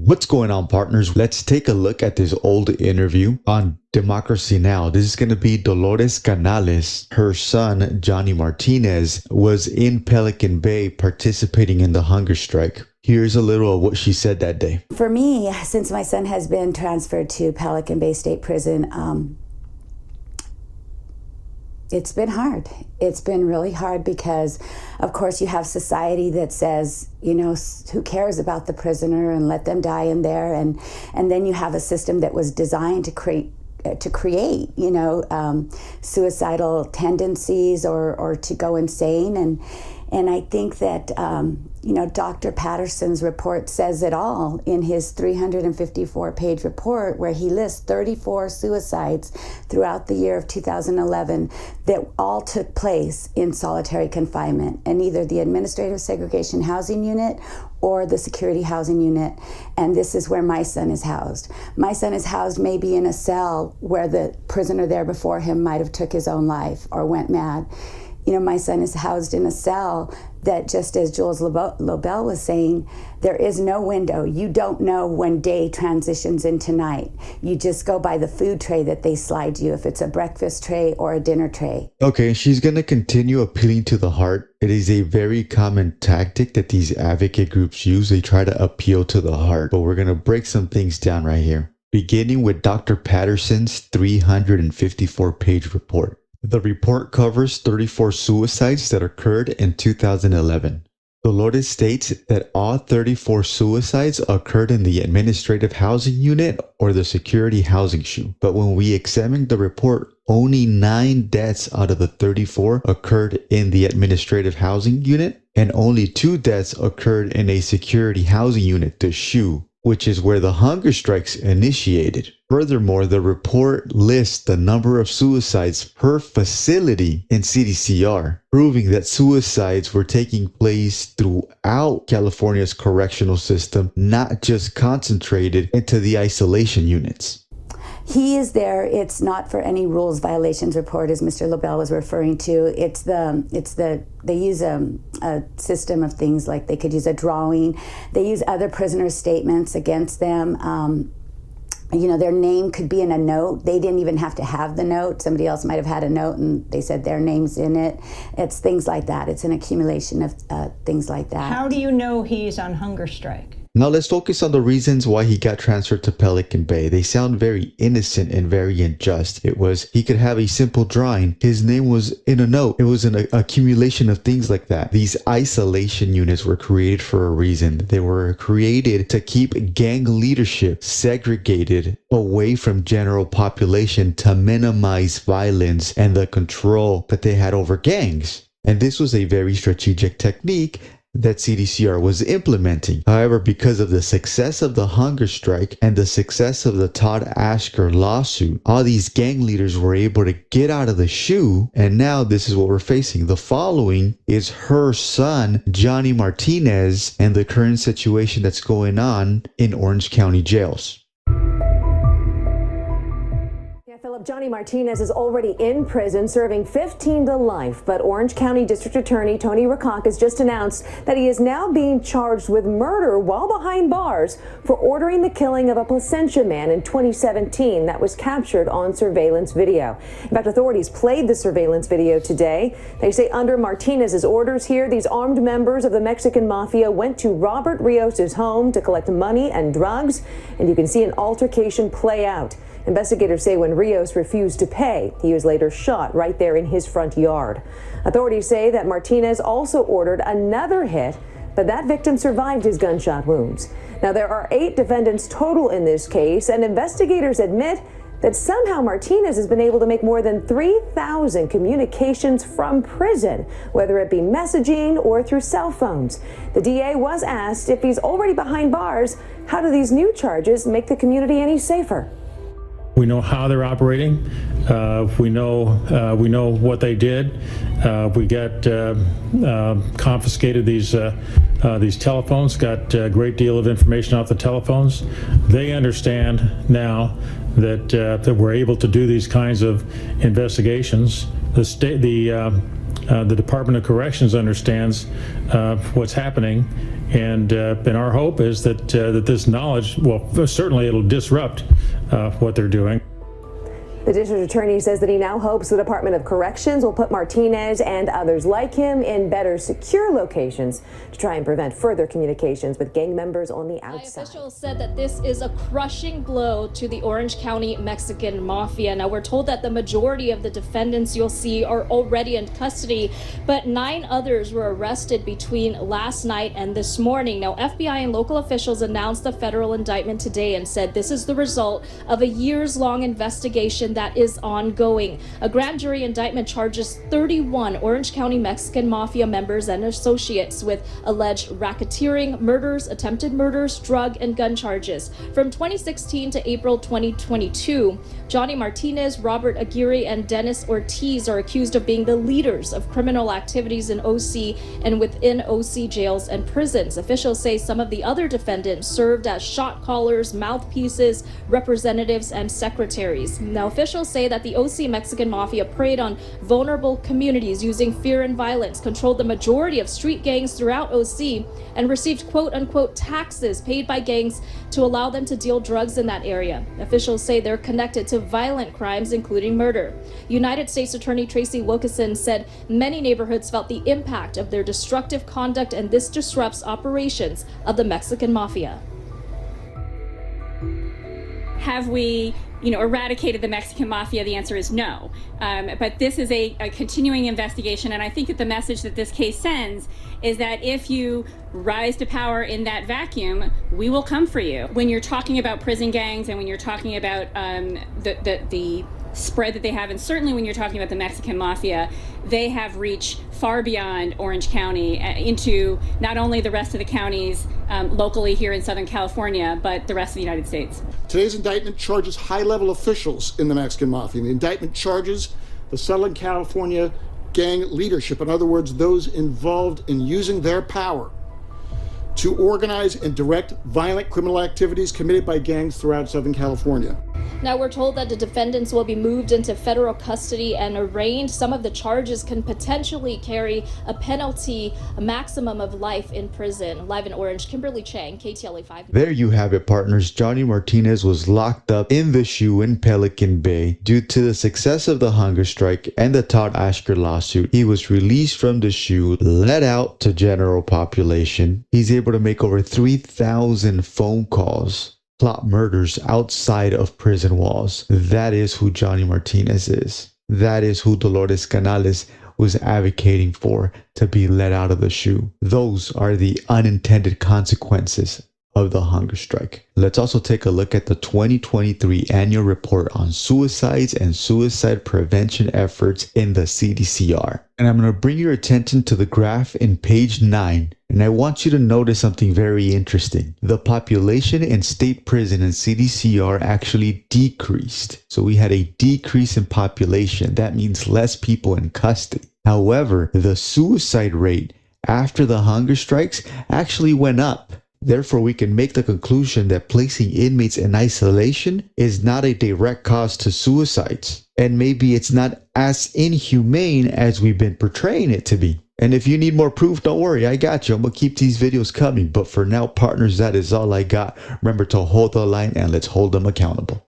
What's going on, partners? Let's take a look at this old interview on Democracy Now! This is going to be Dolores Canales. Her son, Johnny Martinez, was in Pelican Bay participating in the hunger strike. Here's a little of what she said that day. For me, since my son has been transferred to Pelican Bay State Prison, it's been hard. It's been really hard because, of course, you have society that says, you know, who cares about the prisoner and let them die in there. And then you have a system that was designed to create, you know, suicidal tendencies or to go insane. And I think that, you know, Dr. Patterson's report says it all in his 354-page report, where he lists 34 suicides throughout the year of 2011 that all took place in solitary confinement in either the Administrative Segregation Housing Unit or the Security Housing Unit. And this is where my son is housed. My son is housed maybe in a cell where the prisoner there before him might have took his own life or went mad. You know, my son is housed in a cell that, just as Jules Lobel was saying, there is no window. You don't know when day transitions into night. You just go by the food tray that they slide you, if it's a breakfast tray or a dinner tray. Okay, she's going to continue appealing to the heart. It is a very common tactic that these advocate groups use. They try to appeal to the heart, but we're going to break some things down right here. Beginning with Dr. Patterson's 354-page report. The report covers 34 suicides that occurred in 2011. Dolores states that all 34 suicides occurred in the Administrative Housing Unit or the Security Housing SHU. But when we examined the report, only 9 deaths out of the 34 occurred in the Administrative Housing Unit, and only 2 deaths occurred in a Security Housing Unit, the SHU, which is where the hunger strikes initiated. Furthermore, the report lists the number of suicides per facility in CDCR, proving that suicides were taking place throughout California's correctional system, not just concentrated into the isolation units. He is there. It's not for any rules violations report, as Mr. Lobel was referring to. They use a system of things like they could use a drawing. They use other prisoners' statements against them. You know, their name could be in a note. They didn't even have to have the note. Somebody else might have had a note and they said their name's in it. It's things like that. It's an accumulation of things like that. How do you know he's on hunger strike? Now let's focus on the reasons why he got transferred to Pelican Bay. They sound very innocent and very unjust. It was, he could have a simple drawing. His name was in a note. It was an accumulation of things like that. These isolation units were created for a reason. They were created to keep gang leadership segregated away from general population to minimize violence and the control that they had over gangs. And this was a very strategic technique that CDCR was implementing. However, because of the success of the hunger strike and the success of the Todd Ashker lawsuit, all these gang leaders were able to get out of the SHU, and now this is what we're facing. The following is her son, Johnny Martinez, and the current situation that's going on in Orange County jails. Johnny Martinez is already in prison serving 15 to life, but Orange County District Attorney Tony Rackauckas just announced that he is now being charged with murder while behind bars for ordering the killing of a Placentia man in 2017 that was captured on surveillance video. In fact, authorities played the surveillance video today. They say under Martinez's orders here, these armed members of the Mexican mafia went to Robert Rios's home to collect money and drugs, and you can see an altercation play out. Investigators say when Rios refused to pay, he was later shot right there in his front yard. Authorities say that Martinez also ordered another hit, but that victim survived his gunshot wounds. Now, there are 8 defendants total in this case, and investigators admit that somehow Martinez has been able to make more than 3,000 communications from prison, whether it be messaging or through cell phones. The DA was asked if he's already behind bars, how do these new charges make the community any safer? We know how they're operating. We know what they did. We got confiscated these telephones. Got a great deal of information off the telephones. They understand now that we're able to do these kinds of investigations. The the Department of Corrections understands what's happening, and our hope is that this knowledge, well, certainly it'll disrupt what they're doing. The district attorney says that he now hopes the Department of Corrections will put Martinez and others like him in better secure locations to try and prevent further communications with gang members on the outside. Officials said that this is a crushing blow to the Orange County Mexican Mafia. Now, we're told that the majority of the defendants you'll see are already in custody, but 9 others were arrested between last night and this morning. Now, FBI and local officials announced the federal indictment today and said this is the result of a years-long investigation that is ongoing. A grand jury indictment charges 31 Orange County Mexican Mafia members and associates with alleged racketeering, murders, attempted murders, drug and gun charges. From 2016 to April 2022, Johnny Martinez, Robert Aguirre, and Dennis Ortiz are accused of being the leaders of criminal activities in OC and within OC jails and prisons. Officials say some of the other defendants served as shot callers, mouthpieces, representatives, and secretaries. Now, officials say that the OC Mexican Mafia preyed on vulnerable communities using fear and violence, controlled the majority of street gangs throughout OC, and received quote-unquote taxes paid by gangs to allow them to deal drugs in that area. Officials say they're connected to violent crimes, including murder. United States Attorney Tracy Wilkinson said many neighborhoods felt the impact of their destructive conduct, and this disrupts operations of the Mexican Mafia. Have we, eradicated the Mexican Mafia? The answer is no. But this is a continuing investigation, and I think that the message that this case sends is that if you rise to power in that vacuum, we will come for you. When you're talking about prison gangs and when you're talking about the spread that they have, and certainly when you're talking about the Mexican Mafia, they have reached far beyond Orange County into not only the rest of the counties locally here in Southern California, but the rest of the United States. Today's indictment charges high-level officials in the Mexican Mafia. The indictment charges the Southern California gang leadership, in other words, those involved in using their power to organize and direct violent criminal activities committed by gangs throughout Southern California. Now, we're told that the defendants will be moved into federal custody and arraigned. Some of the charges can potentially carry a penalty, a maximum of life in prison. Live in Orange, Kimberly Chang, KTLA 5. There you have it, partners. Johnny Martinez was locked up in the SHU in Pelican Bay due to the success of the hunger strike and the Todd Ashker lawsuit. He was released from the SHU, let out to general population. He's able to make over 3,000 phone calls, plot murders outside of prison walls. That is who Johnny Martinez is. That is who Dolores Canales was advocating for to be let out of the SHU. Those are the unintended consequences of the hunger strike. Let's also take a look at the 2023 annual report on suicides and suicide prevention efforts in the CDCR. And I'm going to bring your attention to the graph in page 9. And I want you to notice something very interesting. The population in state prison and CDCR actually decreased. So we had a decrease in population. That means less people in custody. However, the suicide rate after the hunger strikes actually went up. Therefore, we can make the conclusion that placing inmates in isolation is not a direct cause to suicides. And maybe it's not as inhumane as we've been portraying it to be. And if you need more proof, don't worry, I got you. I'm going to keep these videos coming. But for now, partners, that is all I got. Remember to hold the line and let's hold them accountable.